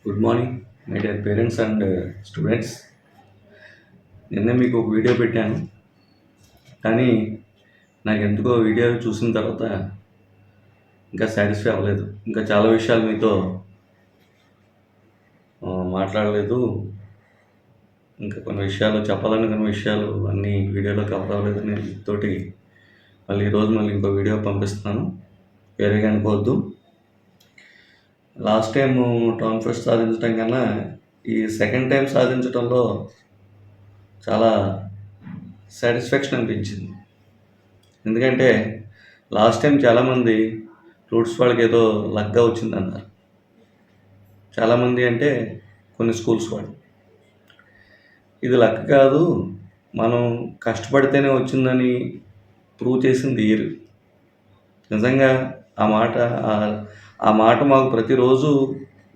Good morning my dear parents and students. నిన్న మీకు ఒక వీడియో పెట్టాను, కానీ నాకు ఎందుకో వీడియో చూసిన తర్వాత ఇంకా సాటిస్ఫై అవ్వలేదు. ఇంకా చాలా విషయాలు మీతో మాట్లాడలేదు. ఇంకా కొన్ని విషయాలు చెప్పాలనుకున్న విషయాలు అన్నీ వీడియోలో కవర్ అవ్వలేదు. నేను తోటి ఈరోజు ఇంకో వీడియో పంపిస్తున్నాను, వేరేగా అనుకోవద్దు. లాస్ట్ టైం టౌన్ ఫస్ట్ సాధించడం కన్నా ఈ సెకండ్ టైం సాధించడంలో చాలా సాటిస్ఫాక్షన్ అనిపించింది. ఎందుకంటే లాస్ట్ టైం చాలామంది ఫ్రూట్స్ వాళ్ళకి ఏదో లక్గా వచ్చిందన్నారు. చాలామంది అంటే కొన్ని స్కూల్స్ వాళ్ళు. ఇది లక్ కాదు, మనం కష్టపడితేనే వచ్చిందని ప్రూవ్ చేసింది ఇయర్. నిజంగా ఆ మాట మాకు ప్రతిరోజు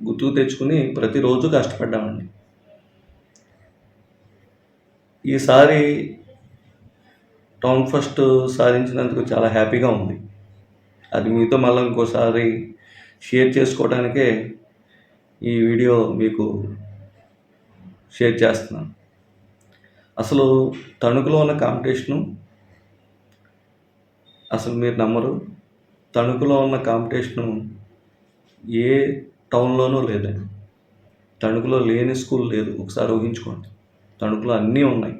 గుర్తుకు తెచ్చుకుని ప్రతిరోజు కష్టపడ్డామండి. ఈసారి టౌన్ ఫస్ట్ సాధించినందుకు చాలా హ్యాపీగా ఉంది. అది మీతో మళ్ళీ ఇంకోసారి షేర్ చేసుకోవడానికే ఈ వీడియో మీకు షేర్ చేస్తున్నాను. అసలు తణుకులో ఉన్న కాంపిటీషను అసలు మీరు నమ్మరు. తణుకులో ఉన్న కాంపిటీషను ఏ టౌన్లోనూ లేదండి. తణుకులో లేని స్కూల్ లేదు. ఒకసారి ఊహించుకోండి, తణుకులో అన్నీ ఉన్నాయి.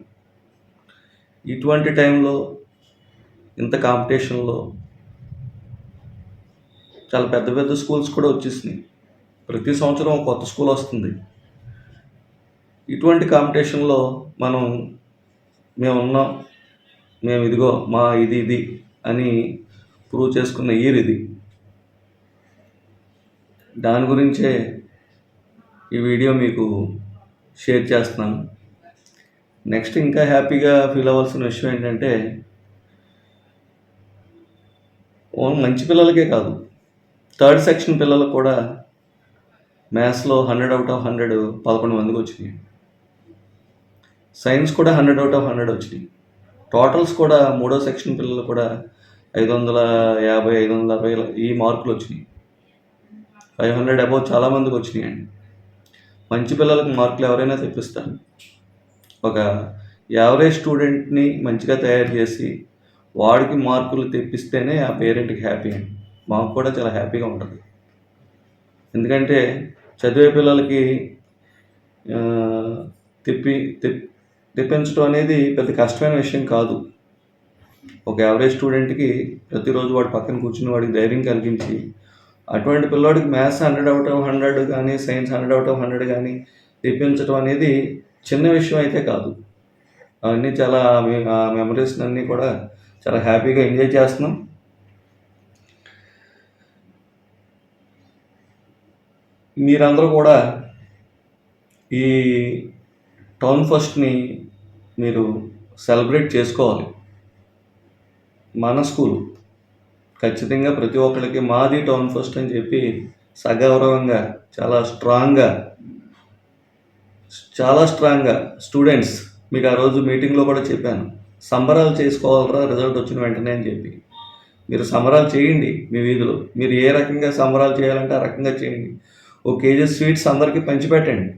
ఇటువంటి టైంలో ఇంత కాంపిటీషన్లో చాలా పెద్ద పెద్ద స్కూల్స్ కూడా వచ్చేసినాయి. ప్రతి సంవత్సరం కొత్త స్కూల్ వస్తుంది. ఇటువంటి కాంపిటీషన్లో మేము ఉన్నాం, మేము ఇదిగో మా ఇది అని ప్రూవ్ చేసుకున్న ఇయర్ ఇది. దాని గురించే ఈ వీడియో మీకు షేర్ చేస్తున్నాను. నెక్స్ట్ ఇంకా హ్యాపీగా ఫీల్ అవ్వాల్సిన విషయం ఏంటంటే, మంచి పిల్లలకే కాదు, థర్డ్ సెక్షన్ పిల్లలకు కూడా మ్యాథ్స్లో 100 out of 100 11 మందికి వచ్చినాయి. సైన్స్ కూడా 100 out of 100 వచ్చినాయి. టోటల్స్ కూడా మూడో సెక్షన్ పిల్లలు కూడా 550 560 ఈ మార్కులు వచ్చినాయి. 500 అబౌవ్ చాలామందికి వచ్చినాయండి. మంచి పిల్లలకు మార్కులు ఎవరైనా తెప్పిస్తారు. ఒక యావరేజ్ స్టూడెంట్ని మంచిగా తయారు చేసి వాడికి మార్కులు తెప్పిస్తేనే ఆ పేరెంట్కి హ్యాపీ అండి. మాకు కూడా చాలా హ్యాపీగా ఉంటుంది. ఎందుకంటే చదివే పిల్లలకి తెప్పించడం అనేది పెద్ద కష్టమైన విషయం కాదు. ఒక యావరేజ్ స్టూడెంట్కి ప్రతిరోజు వాడి పక్కన కూర్చుని వాడికి ధైర్యం కలిగించి, అటువంటి పిల్లవాడికి మ్యాథ్స్ 100 out of 100 కానీ సైన్స్ 100 out of 100 కానీ తెప్పించడం అనేది చిన్న విషయం అయితే కాదు. అవన్నీ చాలా మెమరీస్ అన్నీ కూడా చాలా హ్యాపీగా ఎంజాయ్ చేస్తున్నాం. మీరందరూ కూడా ఈ టౌన్ ఫస్ట్ని మీరు సెలబ్రేట్ చేసుకోవాలి. మన స్కూల్ ఖచ్చితంగా ప్రతి ఒక్కరికి మాది టౌన్ ఫస్ట్ అని చెప్పి సగౌరవంగా చాలా స్ట్రాంగ్గా స్టూడెంట్స్, మీకు ఆ రోజు మీటింగ్లో కూడా చెప్పాను, సంబరాలు చేసుకోవాలరా రిజల్ట్ వచ్చిన వెంటనే అని చెప్పి. మీరు సంబరాలు చేయండి. మీ వీధిలో మీరు ఏ రకంగా సంబరాలు చేయాలంటే ఆ రకంగా చేయండి. ఒక కేజీ స్వీట్స్ అందరికీ పంచిపెట్టండి.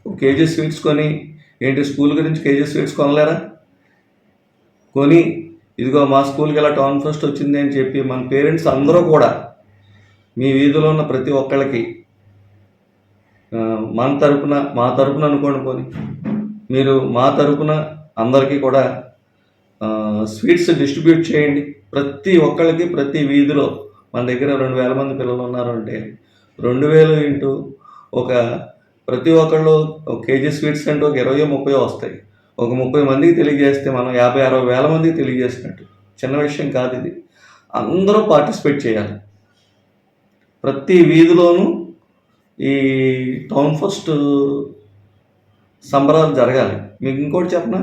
ఒక కేజీ స్వీట్స్ కొని, ఏంటి స్కూల్ గురించి కేజీ స్వీట్స్ కొనలేరా? కొని ఇదిగో మా స్కూల్కి ఇలా టౌన్ ఫస్ట్ వచ్చింది అని చెప్పి మన పేరెంట్స్ అందరూ కూడా మీ వీధిలో ఉన్న ప్రతి ఒక్కళ్ళకి మా తరపున అనుకోండి, పోని మీరు మా తరపున అందరికీ కూడా స్వీట్స్ డిస్ట్రిబ్యూట్ చేయండి. ప్రతి ఒక్కళ్ళకి ప్రతి వీధిలో మన దగ్గర 2000 మంది పిల్లలు ఉన్నారు అంటే 2000 ఇంటూ ప్రతి ఒక్కళ్ళు ఒక కేజీ స్వీట్స్ అంటే ఒక 20-30 వస్తాయి. ఒక 30 మందికి తెలియజేస్తే మనం 50-60 వేల మందికి తెలియజేసినట్టు. చిన్న విషయం కాదు ఇది. అందరూ పార్టిసిపేట్ చేయాలి. ప్రతి వీధిలోనూ ఈ టౌన్ ఫస్ట్ సంబరాలు జరగాలి. మీకు ఇంకోటి చెప్పనా,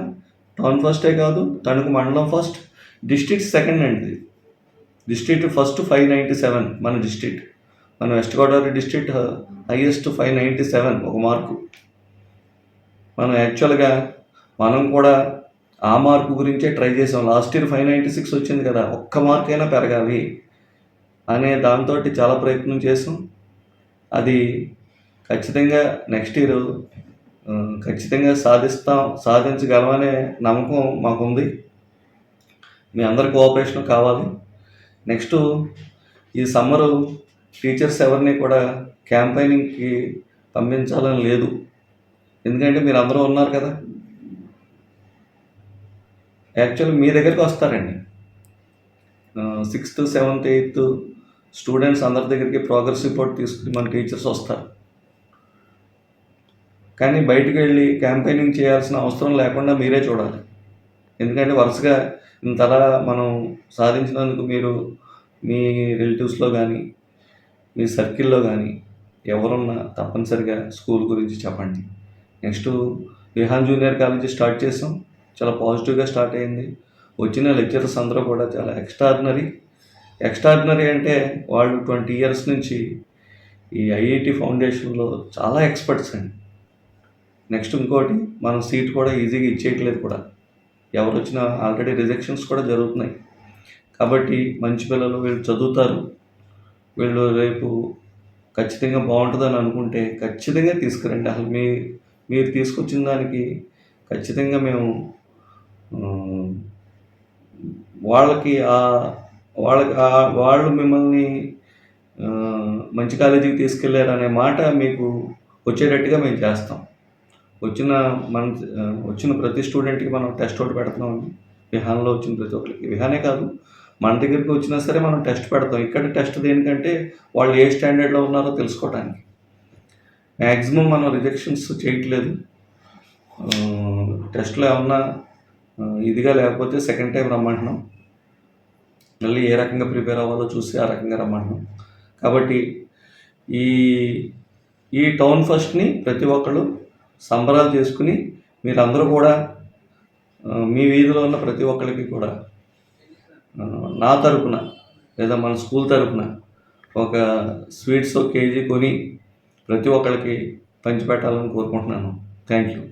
టౌన్ ఫస్టే కాదు, తణుకు మండలం ఫస్ట్, డిస్ట్రిక్ట్ సెకండ్ అండి. డిస్ట్రిక్ట్ ఫస్ట్ 597 మన డిస్ట్రిక్ట్. మన వెస్ట్ గోదావరి డిస్ట్రిక్ట్ హైయెస్ట్ 597 ఒక మార్కు. యాక్చువల్గా మనం కూడా ఆ మార్కు గురించే ట్రై చేసాం. లాస్ట్ ఇయర్ 596 వచ్చింది కదా, ఒక్క మార్క్ అయినా పెరగాలి. అనే దాంతో చాలా ప్రయత్నం చేసాం. అది ఖచ్చితంగా నెక్స్ట్ ఇయర్ ఖచ్చితంగా సాధించగలమనే నమ్మకం మాకుంది. మీ అందరి కోఆపరేషన్ కావాలి. నెక్స్టు ఈ సమ్మరు టీచర్స్ ఎవరిని కూడా క్యాంపైనింగ్కి పంపించాలని లేదు. ఎందుకంటే మీరు అందరూ ఉన్నారు కదా. యాక్చువల్లీ మీ దగ్గరికి వస్తారండి. 6th, 7th, 8th స్టూడెంట్స్ అందరి దగ్గరికి ప్రోగ్రెస్ రిపోర్ట్ తీసుకుని మన టీచర్స్ వస్తారు. కానీ బయటికి వెళ్ళి క్యాంపెయినింగ్ చేయాల్సిన అవసరం లేకుండా మీరే చూడాలి. ఎందుకంటే వరుసగా ఇంతలా మనం సాధించినందుకు మీరు మీ రిలేటివ్స్లో కానీ మీ సర్కిల్లో కానీ ఎవరున్నా తప్పనిసరిగా స్కూల్ గురించి చెప్పండి. Next Vihaan junior college start చేసాం. చాలా పాజిటివ్గా స్టార్ట్ అయింది. వచ్చిన లెక్చరర్స్ అందరూ కూడా చాలా ఎక్స్ట్రాడినరీ అంటే వాళ్ళు 20 years నుంచి ఈ ఐఐటి ఫౌండేషన్లో చాలా ఎక్స్పర్ట్స్ అండి. నెక్స్ట్ ఇంకోటి మనం సీట్ కూడా ఈజీగా ఇచ్చేయట్లేదు కూడా. ఎవరు వచ్చినా ఆల్రెడీ రిజెక్షన్స్ కూడా జరుగుతున్నాయి. కాబట్టి మంచి పిల్లలు వీళ్ళు చదువుతారు, వీళ్ళు రేపు ఖచ్చితంగా బాగుంటుందని అనుకుంటే ఖచ్చితంగా తీసుకురండి. అసలు మీరు తీసుకొచ్చిన దానికి ఖచ్చితంగా మేము వాళ్ళు మిమ్మల్ని మంచి కాలేజీకి తీసుకెళ్ళారు అనే మాట మీకు వచ్చేటట్టుగా మేము చేస్తాం. వచ్చిన ప్రతి స్టూడెంట్కి మనం టెస్ట్ ఒకటి పెడుతున్నామండి. విహాన్లో వచ్చిన ప్రతి ఒక్కరికి, విహానే కాదు మన దగ్గరికి వచ్చినా సరే మనం టెస్ట్ పెడతాం. ఇక్కడ టెస్ట్ దేనికంటే వాళ్ళు ఏ స్టాండర్డ్లో ఉన్నారో తెలుసుకోవడానికి. మ్యాక్సిమం మనం రిజెక్షన్స్ చేయట్లేదు. టెస్ట్లో ఏమన్నా ఇదిగా లేకపోతే సెకండ్ టైం రమ్మంటున్నాం. మళ్ళీ ఏ రకంగా ప్రిపేర్ అవ్వాలో చూసి ఆ రకంగా రమ్మంటున్నాం. కాబట్టి ఈ టౌన్ ఫస్ట్ని ప్రతి ఒక్కళ్ళు సంబరాలు చేసుకుని మీరందరూ కూడా మీ వీధిలో ఉన్న ప్రతి ఒక్కరికి కూడా నా తరపున లేదా మన స్కూల్ తరపున ఒక స్వీట్స్ 1 kg కొని ప్రతి ఒక్కరికి పంచిపెట్టాలని కోరుకుంటున్నాను. Thank you.